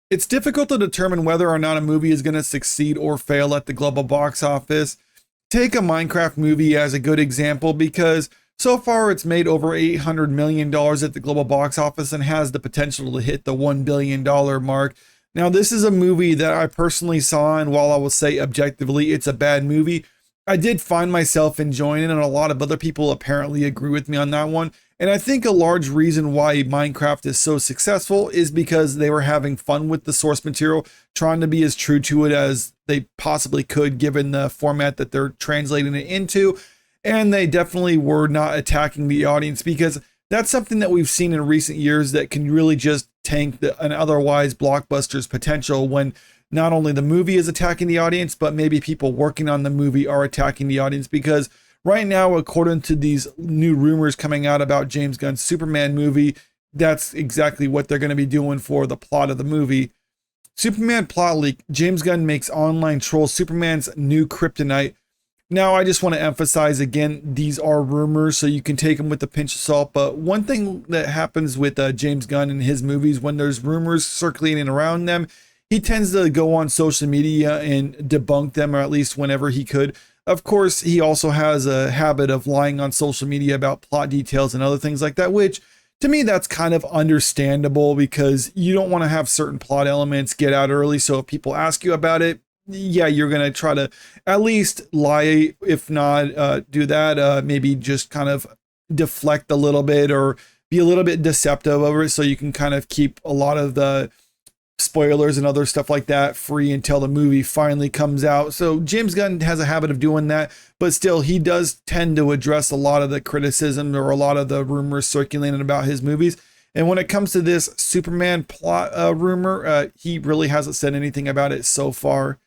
It's difficult to determine whether or not a movie is going to succeed or fail at the global box office. Take a Minecraft movie as a good example because so far it's made over $800 million at the global box office and has the potential to hit the $1 billion mark. Now, this is a movie that I personally saw, and while I will say objectively it's a bad movie, I did find myself enjoying it, and a lot of other people apparently agree with me on that one. And I think a large reason why Minecraft is so successful is because they were having fun with the source material, trying to be as true to it as they possibly could given the format that they're translating it into. And they definitely were not attacking the audience, because that's something that we've seen in recent years that can really just tank an otherwise blockbuster's potential when not only the movie is attacking the audience, but maybe people working on the movie are attacking the audience. Because right now, according to these new rumors coming out about James Gunn's Superman movie, that's exactly what they're going to be doing for the plot of the movie. Superman plot leak. James Gunn makes online troll Superman's new Kryptonite. Now, I just want to emphasize again, these are rumors, so you can take them with a pinch of salt. But one thing that happens with James Gunn and his movies, when there's rumors circulating around them, he tends to go on social media and debunk them, or at least whenever he could. Of course, he also has a habit of lying on social media about plot details and other things like that, which to me, that's kind of understandable because you don't want to have certain plot elements get out early. So if people ask you about it, yeah, you're going to try to at least lie. If not do that, maybe just kind of deflect a little bit or be a little bit deceptive over it so you can kind of keep a lot of the spoilers and other stuff like that free until the movie finally comes out. So James Gunn has a habit of doing that, but still he does tend to address a lot of the criticism or a lot of the rumors circulating about his movies. And when it comes to this Superman plot rumor, he really hasn't said anything about it so far.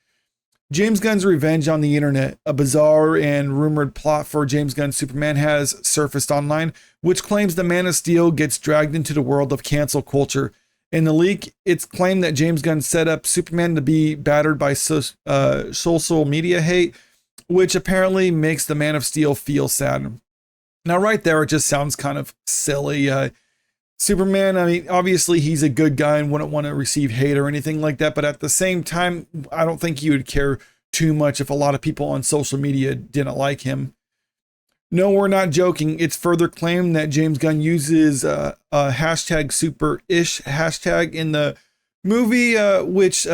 James Gunn's revenge on the internet. A bizarre and rumored plot for James Gunn's Superman has surfaced online, which claims the Man of Steel gets dragged into the world of cancel culture. In the leak, it's claimed that James Gunn set up Superman to be battered by social media hate, which apparently makes the Man of Steel feel sad. Now, right there, it just sounds kind of silly. Superman, I mean, obviously he's a good guy and wouldn't want to receive hate or anything like that. But at the same time, I don't think he would care too much if a lot of people on social media didn't like him. No, we're not joking. It's further claimed that James Gunn uses a hashtag super-ish hashtag in the movie, which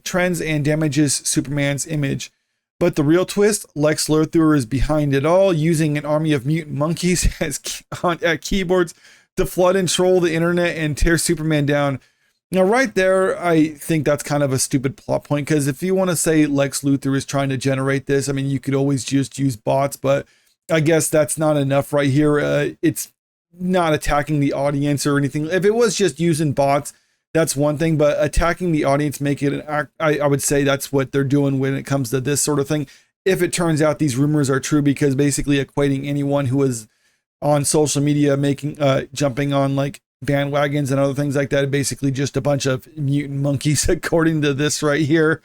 trends and damages Superman's image. But the real twist, Lex Luthor is behind it all, using an army of mutant monkeys at keyboards to flood and troll the internet and tear Superman down. Now, right there, I think that's kind of a stupid plot point, because if you want to say Lex Luthor is trying to generate this, I mean, you could always just use bots, but I guess that's not enough right here. It's not attacking the audience or anything. If it was just using bots, that's one thing, but attacking the audience, make it an act. I would say that's what they're doing when it comes to this sort of thing. If it turns out these rumors are true, because basically equating anyone who is on social media making jumping on like bandwagons and other things like that, basically just a bunch of mutant monkeys, according to this right here.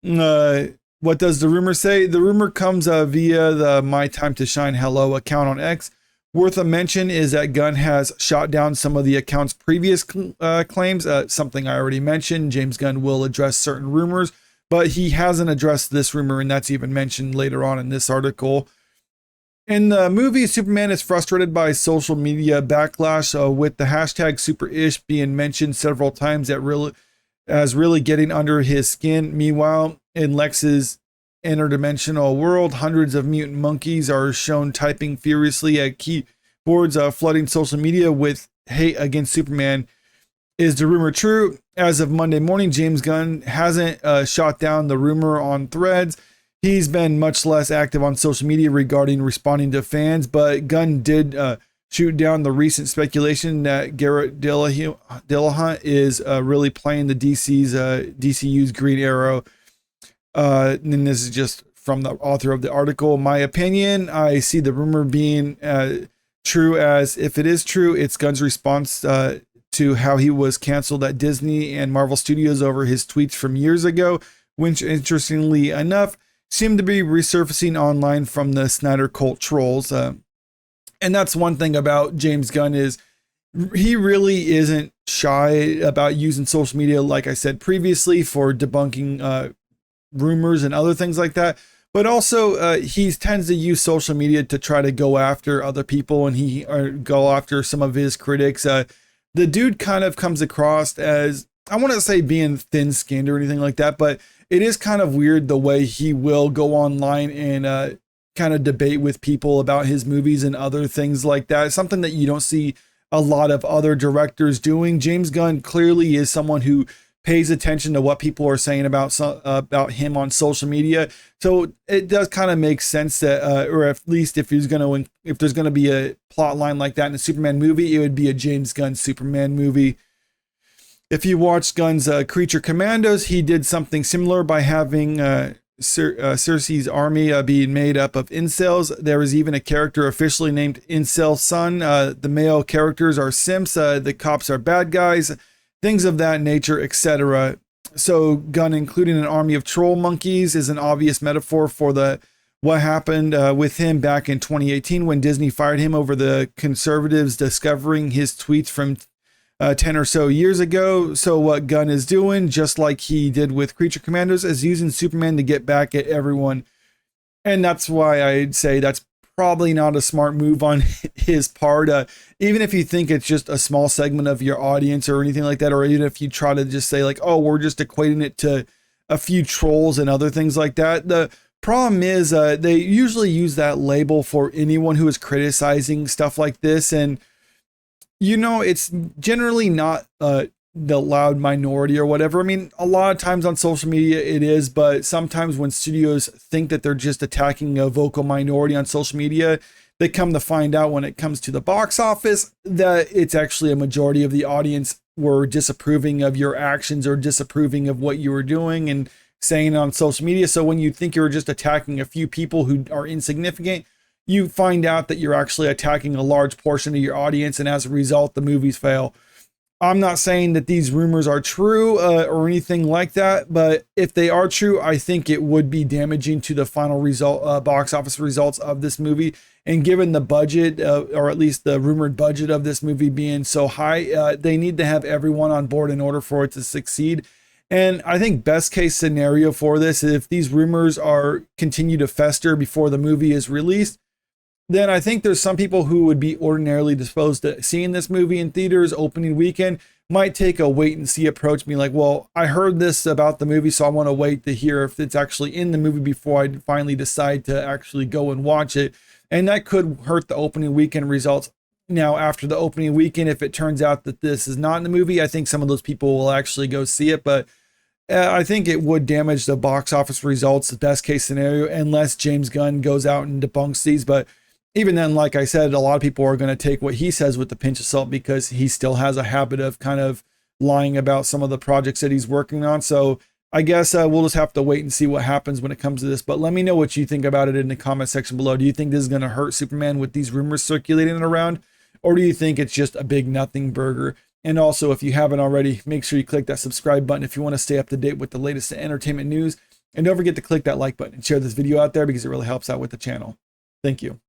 What does the rumor say? The rumor comes via the My Time to Shine Hello account on X. Worth a mention is that Gunn has shot down some of the account's previous claims, something I already mentioned. James Gunn will address certain rumors, but he hasn't addressed this rumor, and that's even mentioned later on in this article. In the movie, Superman is frustrated by social media backlash, with the hashtag super-ish being mentioned several times as really getting under his skin. Meanwhile, in Lex's interdimensional world, hundreds of mutant monkeys are shown typing furiously at keyboards, flooding social media with hate against Superman. Is the rumor true? As of Monday morning, James Gunn hasn't shot down the rumor on Threads. He's been much less active on social media regarding responding to fans, but Gunn did shoot down the recent speculation that Garrett Dillahunt is really playing the DCU's Green Arrow. And this is just from the author of the article. My opinion, I see the rumor being true, as if it is true, it's Gunn's response to how he was canceled at Disney and Marvel Studios over his tweets from years ago, which interestingly enough seem to be resurfacing online from the Snyder Cult trolls. And that's one thing about James Gunn, is he really isn't shy about using social media, like I said previously, for debunking rumors and other things like that. But also, he tends to use social media to try to go after other people, and go after some of his critics. The dude kind of comes across as, I want to say being thin-skinned or anything like that, but it is kind of weird the way he will go online and kind of debate with people about his movies and other things like that. It's something that you don't see a lot of other directors doing. James Gunn clearly is someone who pays attention to what people are saying about him on social media. So it does kind of make sense that, or at least if there's going to be a plot line like that in a Superman movie, it would be a James Gunn Superman movie. If you watch Gunn's Creature Commandos, he did something similar by having Circe's army being made up of incels. There is even a character officially named Incel Son. The male characters are simps. The cops are bad guys. Things of that nature, etc. So Gunn including an army of troll monkeys is an obvious metaphor for what happened with him back in 2018 when Disney fired him over the conservatives discovering his tweets from 10 or so years ago. So what Gunn is doing, just like he did with Creature Commandos, is using Superman to get back at everyone. And that's why I'd say that's probably not a smart move on his part. Even if you think it's just a small segment of your audience or anything like that, or even if you try to just say like, oh, we're just equating it to a few trolls and other things like that. The problem is they usually use that label for anyone who is criticizing stuff like this. And it's generally not the loud minority or whatever. I mean, a lot of times on social media it is, but sometimes when studios think that they're just attacking a vocal minority on social media, they come to find out when it comes to the box office that it's actually a majority of the audience were disapproving of your actions or disapproving of what you were doing and saying on social media. So when you think you're just attacking a few people who are insignificant, you find out that you're actually attacking a large portion of your audience, and as a result, the movies fail. I'm not saying that these rumors are true or anything like that, but if they are true, I think it would be damaging to the final result, box office results of this movie. And given the budget, or at least the rumored budget of this movie being so high, they need to have everyone on board in order for it to succeed. And I think best case scenario for this, if these rumors continue to fester before the movie is released, then I think there's some people who would be ordinarily disposed to seeing this movie in theaters opening weekend might take a wait and see approach, being like, well, I heard this about the movie, so I want to wait to hear if it's actually in the movie before I finally decide to actually go and watch it. And that could hurt the opening weekend results. Now, after the opening weekend, if it turns out that this is not in the movie, I think some of those people will actually go see it. But I think it would damage the box office results, the best case scenario, unless James Gunn goes out and debunks these. But even then, like I said, a lot of people are going to take what he says with a pinch of salt because he still has a habit of kind of lying about some of the projects that he's working on. So I guess we'll just have to wait and see what happens when it comes to this. But let me know what you think about it in the comment section below. Do you think this is going to hurt Superman with these rumors circulating around? Or do you think it's just a big nothing burger? And also, if you haven't already, make sure you click that subscribe button if you want to stay up to date with the latest entertainment news. And don't forget to click that like button and share this video out there because it really helps out with the channel. Thank you.